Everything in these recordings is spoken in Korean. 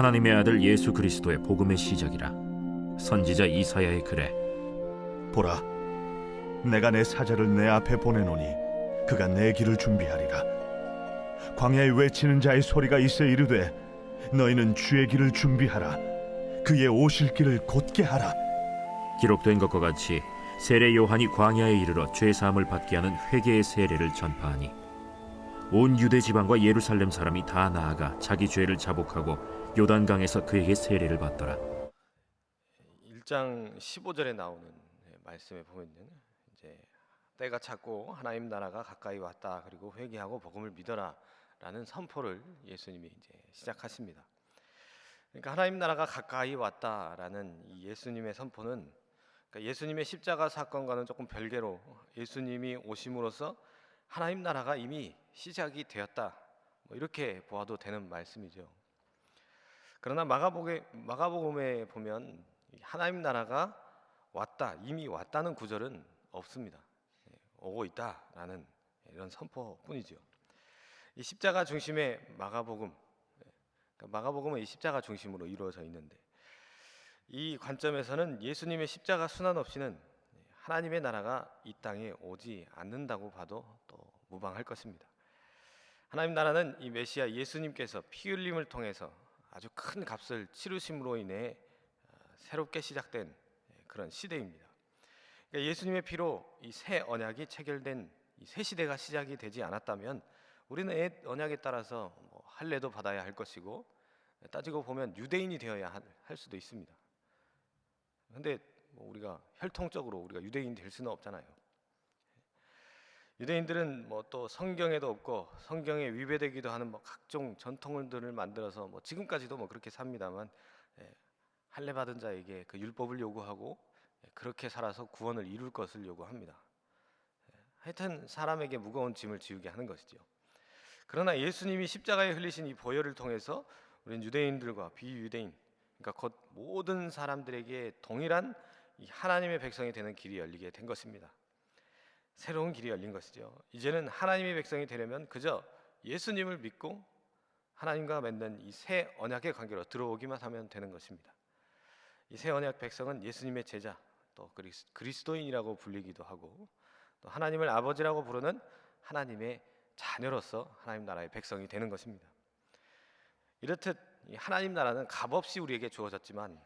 하나님의 아들 예수 그리스도의 복음의 시작이라. 선지자 이사야의 글에 보라, 내가 내 사자를 내 앞에 보내노니 그가 내 길을 준비하리라. 광야에 외치는 자의 소리가 있어 이르되 너희는 주의 길을 준비하라. 그의 오실 길을 곧게 하라. 기록된 것과 같이 세례 요한이 광야에 이르러 죄 사함을 받게 하는 회개의 세례를 전파하니 온 유대 지방과 예루살렘 사람이 다 나아가 자기 죄를 자복하고 요단강에서 그에게 세례를 받더라. 1장 15절에 나오는 말씀에 보면은 이제 때가 찼고 하나님 나라가 가까이 왔다, 그리고 회개하고 복음을 믿어라라는 선포를 예수님이 이제 시작하십니다. 그러니까 하나님 나라가 가까이 왔다라는 이 예수님의 선포는, 그러니까 예수님의 십자가 사건과는 조금 별개로 예수님이 오심으로써 하나님 나라가 이미 시작이 되었다, 뭐 이렇게 보아도 되는 말씀이죠. 그러나 마가복음에 보면 하나님 나라가 왔다, 이미 왔다는 구절은 없습니다. 오고 있다라는 이런 선포뿐이죠. 이 십자가 중심의 마가복음, 그러니까 마가복음은 이 십자가 중심으로 이루어져 있는데, 이 관점에서는 예수님의 십자가 순환 없이는 하나님의 나라가 이 땅에 오지 않는다고 봐도 또 무방할 것입니다. 하나님 나라는 이 메시아 예수님께서 피 흘림을 통해서 아주 큰 값을 치르심으로 인해 새롭게 시작된 그런 시대입니다. 그러니까 예수님의 피로 이 새 언약이 체결된 이 새 시대가 시작이 되지 않았다면 우리는 옛 언약에 따라서 할례도 받아야 할 것이고, 따지고 보면 유대인이 되어야 할 수도 있습니다. 그런데 우리가 혈통적으로 우리가 유대인이 될 수는 없잖아요. 유대인들은 또 성경에도 없고 성경에 위배되기도 하는 각종 전통들을 만들어서 지금까지도 그렇게 삽니다만, 할례 받은 자에게 그 율법을 요구하고 그렇게 살아서 구원을 이룰 것을 요구합니다. 하여튼 사람에게 무거운 짐을 지우게 하는 것이죠. 그러나 예수님이 십자가에 흘리신 이 보혈을 통해서 우리는 유대인들과 비유대인, 그러니까 곧 모든 사람들에게 동일한 이 하나님의 백성이 되는 길이 열리게 된 것입니다. 새로운 길이 열린 것이죠. 이제는 하나님의 백성이 되려면 그저 예수님을 믿고 하나님과 맺는 이 새 언약의 관계로 들어오기만 하면 되는 것입니다. 이 새 언약 백성은 예수님의 제자, 또 그리스도인이라고 불리기도 하고, 또 하나님을 아버지라고 부르는 하나님의 자녀로서 하나님 나라의 백성이 되는 것입니다. 이렇듯 이 하나님 나라는 값없이 우리에게 주어졌지만,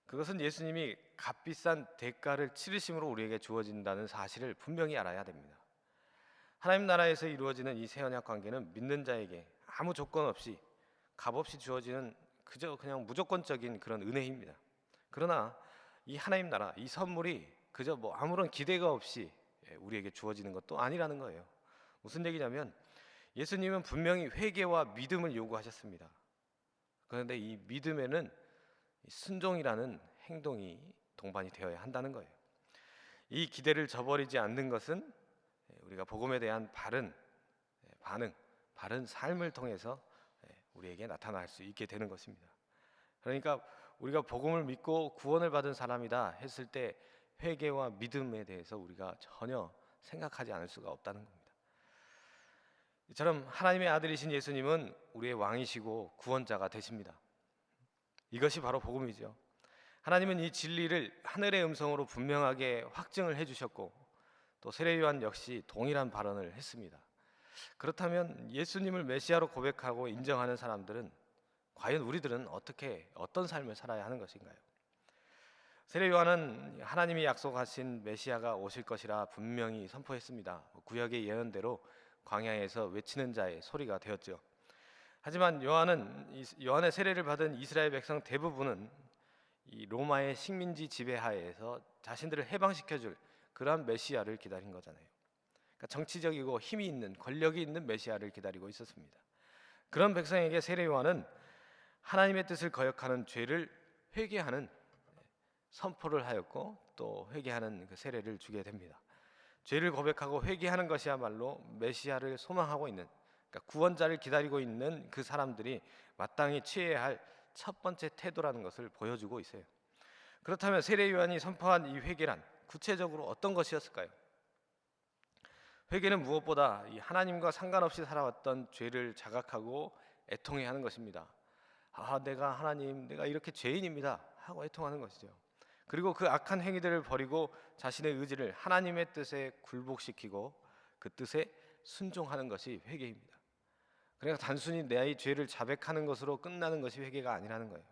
그것은 예수님이 값비싼 대가를 치르심으로 우리에게 주어진다는 사실을 분명히 알아야 됩니다. 하나님 나라에서 이루어지는 이 새 언약 관계는 믿는 자에게 아무 조건 없이 값없이 주어지는 그저 그냥 무조건적인 그런 은혜입니다. 그러나 이 하나님 나라, 이 선물이 그저 아무런 기대가 없이 우리에게 주어지는 것도 아니라는 거예요. 무슨 얘기냐면, 예수님은 분명히 회개와 믿음을 요구하셨습니다. 그런데 이 믿음에는 순종이라는 행동이 동반이 되어야 한다는 거예요. 이 기대를 저버리지 않는 것은 우리가 복음에 대한 바른 반응, 바른 삶을 통해서 우리에게 나타날 수 있게 되는 것입니다. 그러니까 우리가 복음을 믿고 구원을 받은 사람이다 했을 때 회개와 믿음에 대해서 우리가 전혀 생각하지 않을 수가 없다는 겁니다. 이처럼 하나님의 아들이신 예수님은 우리의 왕이시고 구원자가 되십니다. 이것이 바로 복음이죠. 하나님은 이 진리를 하늘의 음성으로 분명하게 확증을 해주셨고, 또 세례 요한 역시 동일한 발언을 했습니다. 그렇다면 예수님을 메시아로 고백하고 인정하는 사람들은 과연 우리들은 어떤 삶을 살아야 하는 것인가요? 세례 요한은 하나님이 약속하신 메시아가 오실 것이라 분명히 선포했습니다. 구약의 예언대로 광야에서 외치는 자의 소리가 되었죠. 하지만 요한의 세례를 받은 이스라엘 백성 대부분은 이 로마의 식민지 지배하에서 자신들을 해방시켜줄 그러한 메시아를 기다린 거잖아요. 그러니까 정치적이고 힘이 있는, 권력이 있는 메시아를 기다리고 있었습니다. 그런 백성에게 세례 요한은 하나님의 뜻을 거역하는 죄를 회개하는 선포를 하였고, 또 회개하는 그 세례를 주게 됩니다. 죄를 고백하고 회개하는 것이야말로 메시아를 소망하고 있는, 그러니까 구원자를 기다리고 있는 그 사람들이 마땅히 취해야 할 첫 번째 태도라는 것을 보여주고 있어요. 그렇다면 세례 요한이 선포한 이 회개란 구체적으로 어떤 것이었을까요? 회개는 무엇보다 이 하나님과 상관없이 살아왔던 죄를 자각하고 애통해야 하는 것입니다. 내가 하나님, 내가 이렇게 죄인입니다 하고 애통하는 것이죠. 그리고 그 악한 행위들을 버리고 자신의 의지를 하나님의 뜻에 굴복시키고 그 뜻에 순종하는 것이 회개입니다. 그러니까 단순히 내 죄를 자백하는 것으로 끝나는 것이 회개가 아니라는 거예요.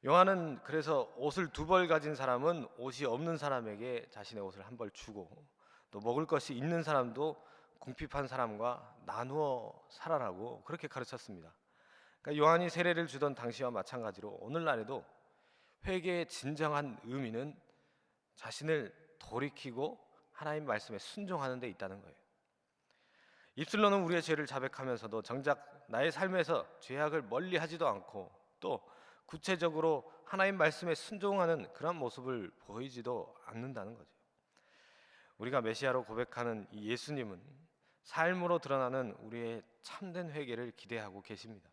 요한은 그래서 옷을 2벌 가진 사람은 옷이 없는 사람에게 자신의 옷을 1벌 주고, 또 먹을 것이 있는 사람도 궁핍한 사람과 나누어 살아라고 그렇게 가르쳤습니다. 그러니까 요한이 세례를 주던 당시와 마찬가지로 오늘날에도 회개의 진정한 의미는 자신을 돌이키고 하나님 말씀에 순종하는 데 있다는 거예요. 입술로는 우리의 죄를 자백하면서도 정작 나의 삶에서 죄악을 멀리하지도 않고 또 구체적으로 하나님 말씀에 순종하는 그런 모습을 보이지도 않는다는 거죠. 우리가 메시아로 고백하는 이 예수님은 삶으로 드러나는 우리의 참된 회개를 기대하고 계십니다.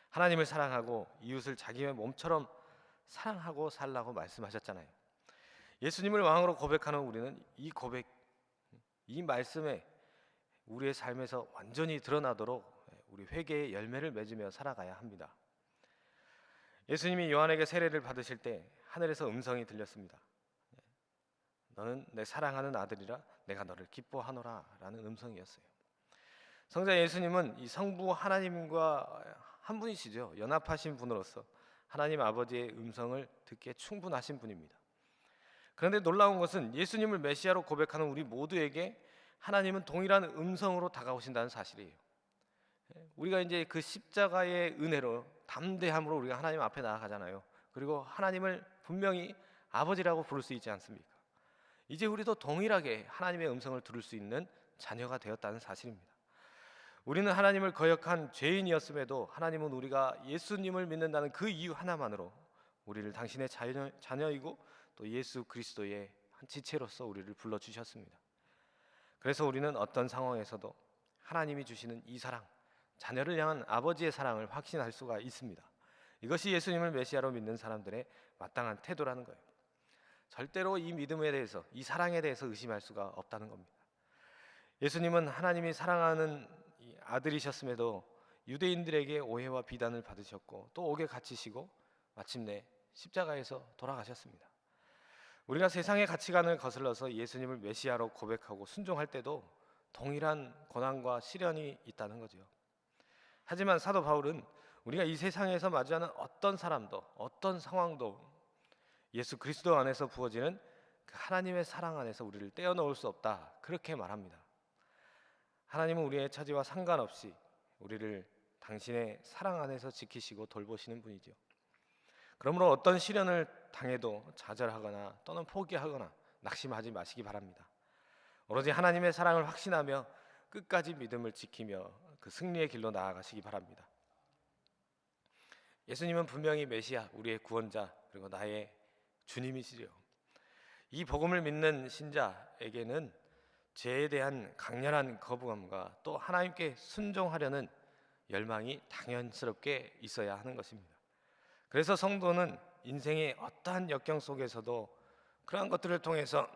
하나님을 사랑하고 이웃을 자기의 몸처럼 사랑하고 살라고 말씀하셨잖아요. 예수님을 왕으로 고백하는 우리는 이 고백, 이 말씀에 우리의 삶에서 완전히 드러나도록 우리 회개의 열매를 맺으며 살아가야 합니다. 예수님이 요한에게 세례를 받으실 때 하늘에서 음성이 들렸습니다. 너는 내 사랑하는 아들이라 내가 너를 기뻐하노라 라는 음성이었어요. 성자 예수님은 이 성부 하나님과 한 분이시죠. 연합하신 분으로서 하나님 아버지의 음성을 듣기에 충분하신 분입니다. 그런데 놀라운 것은 예수님을 메시아로 고백하는 우리 모두에게 하나님은 동일한 음성으로 다가오신다는 사실이에요. 우리가 이제 그 십자가의 은혜로 담대함으로 우리가 하나님 앞에 나아가잖아요. 그리고 하나님을 분명히 아버지라고 부를 수 있지 않습니까? 이제 우리도 동일하게 하나님의 음성을 들을 수 있는 자녀가 되었다는 사실입니다. 우리는 하나님을 거역한 죄인이었음에도 하나님은 우리가 예수님을 믿는다는 그 이유 하나만으로 우리를 당신의 자녀이고 또 예수 그리스도의 한 지체로서 우리를 불러주셨습니다. 그래서 우리는 어떤 상황에서도 하나님이 주시는 이 사랑, 자녀를 향한 아버지의 사랑을 확신할 수가 있습니다. 이것이 예수님을 메시아로 믿는 사람들의 마땅한 태도라는 거예요. 절대로 이 믿음에 대해서, 이 사랑에 대해서 의심할 수가 없다는 겁니다. 예수님은 하나님이 사랑하는 아들이셨음에도 유대인들에게 오해와 비난을 받으셨고 또 옥에 갇히시고 마침내 십자가에서 돌아가셨습니다. 우리가 세상의 가치관을 거슬러서 예수님을 메시아로 고백하고 순종할 때도 동일한 고난과 시련이 있다는 거죠. 하지만 사도 바울은 우리가 이 세상에서 마주하는 어떤 사람도 어떤 상황도 예수 그리스도 안에서 부어지는 그 하나님의 사랑 안에서 우리를 떼어놓을 수 없다, 그렇게 말합니다. 하나님은 우리의 처지와 상관없이 우리를 당신의 사랑 안에서 지키시고 돌보시는 분이죠. 그러므로 어떤 시련을 당해도 좌절하거나 또는 포기하거나 낙심하지 마시기 바랍니다. 오로지 하나님의 사랑을 확신하며 끝까지 믿음을 지키며 그 승리의 길로 나아가시기 바랍니다. 예수님은 분명히 메시아, 우리의 구원자, 그리고 나의 주님이시죠. 이 복음을 믿는 신자에게는 죄에 대한 강렬한 거부감과 또 하나님께 순종하려는 열망이 당연스럽게 있어야 하는 것입니다. 그래서 성도는 인생의 어떠한 역경 속에서도 그러한 것들을 통해서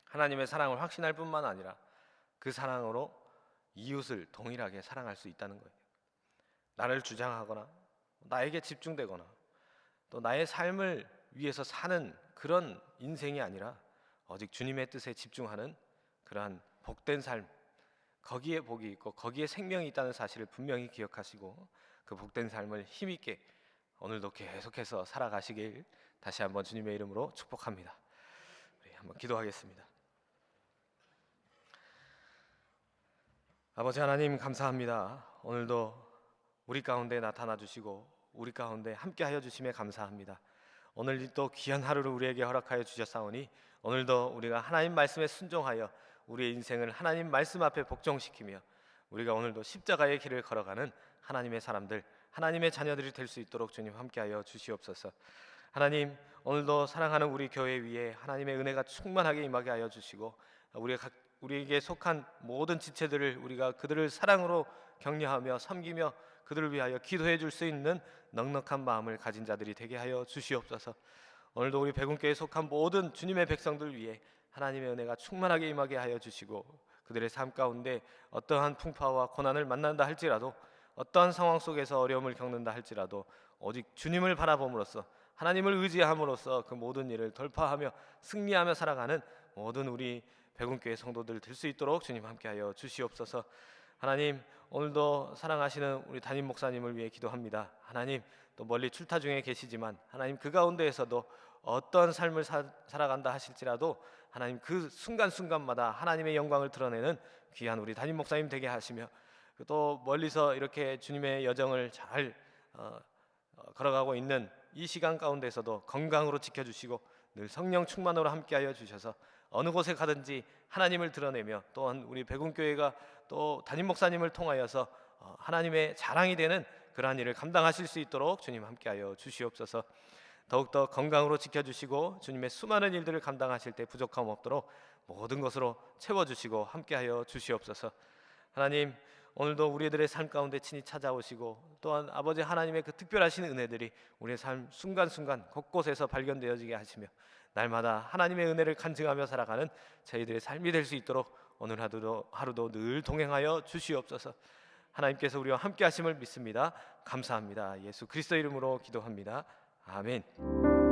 하나님의 사랑을 확신할 뿐만 아니라 그 사랑으로 이웃을 동일하게 사랑할 수 있다는 거예요. 나를 주장하거나 나에게 집중되거나 또 나의 삶을 위해서 사는 그런 인생이 아니라 오직 주님의 뜻에 집중하는 그러한 복된 삶, 거기에 복이 있고 거기에 생명이 있다는 사실을 분명히 기억하시고 그 복된 삶을 힘있게 오늘도 계속해서 살아가시길 다시 한번 주님의 이름으로 축복합니다. 우리 한번 기도하겠습니다. 아버지 하나님, 감사합니다. 오늘도 우리 가운데 나타나 주시고 우리 가운데 함께하여 주심에 감사합니다. 오늘 또 귀한 하루를 우리에게 허락하여 주셨사오니 오늘도 우리가 하나님 말씀에 순종하여 우리의 인생을 하나님 말씀 앞에 복종시키며 우리가 오늘도 십자가의 길을 걸어가는 하나님의 사람들, 하나님의 자녀들이 될 수 있도록 주님 함께하여 주시옵소서. 하나님, 오늘도 사랑하는 우리 교회 위에 하나님의 은혜가 충만하게 임하게 하여 주시고 우리에게 속한 모든 지체들을 우리가 그들을 사랑으로 격려하며 섬기며 그들을 위하여 기도해 줄 수 있는 넉넉한 마음을 가진 자들이 되게 하여 주시옵소서. 오늘도 우리 백운교회에 속한 모든 주님의 백성들 위해 하나님의 은혜가 충만하게 임하게 하여 주시고 그들의 삶 가운데 어떠한 풍파와 고난을 만난다 할지라도 어떠한 상황 속에서 어려움을 겪는다 할지라도 오직 주님을 바라봄으로써 하나님을 의지함으로써 그 모든 일을 돌파하며 승리하며 살아가는 모든 우리 백운교회 성도들 될 수 있도록 주님 함께하여 주시옵소서. 하나님, 오늘도 사랑하시는 우리 담임 목사님을 위해 기도합니다. 하나님, 또 멀리 출타 중에 계시지만 하나님 그 가운데에서도 어떠한 삶을 살아간다 하실지라도 하나님 그 순간순간마다 하나님의 영광을 드러내는 귀한 우리 담임 목사님 되게 하시며, 또 멀리서 이렇게 주님의 여정을 잘 걸어가고 있는 이 시간 가운데서도 건강으로 지켜주시고 늘 성령 충만으로 함께하여 주셔서 어느 곳에 가든지 하나님을 드러내며, 또한 우리 백운교회가 또 담임 목사님을 통하여서 하나님의 자랑이 되는 그러한 일을 감당하실 수 있도록 주님 함께하여 주시옵소서. 더욱더 건강으로 지켜주시고 주님의 수많은 일들을 감당하실 때 부족함 없도록 모든 것으로 채워주시고 함께하여 주시옵소서. 하나님, 오늘도 우리들의 삶 가운데 친히 찾아오시고, 또한 아버지 하나님의 그 특별하신 은혜들이 우리의 삶 순간순간 곳곳에서 발견되어지게 하시며 날마다 하나님의 은혜를 간증하며 살아가는 저희들의 삶이 될 수 있도록 오늘 하루도 늘 동행하여 주시옵소서. 하나님께서 우리와 함께 하심을 믿습니다. 감사합니다. 예수 그리스도 이름으로 기도합니다. 아멘.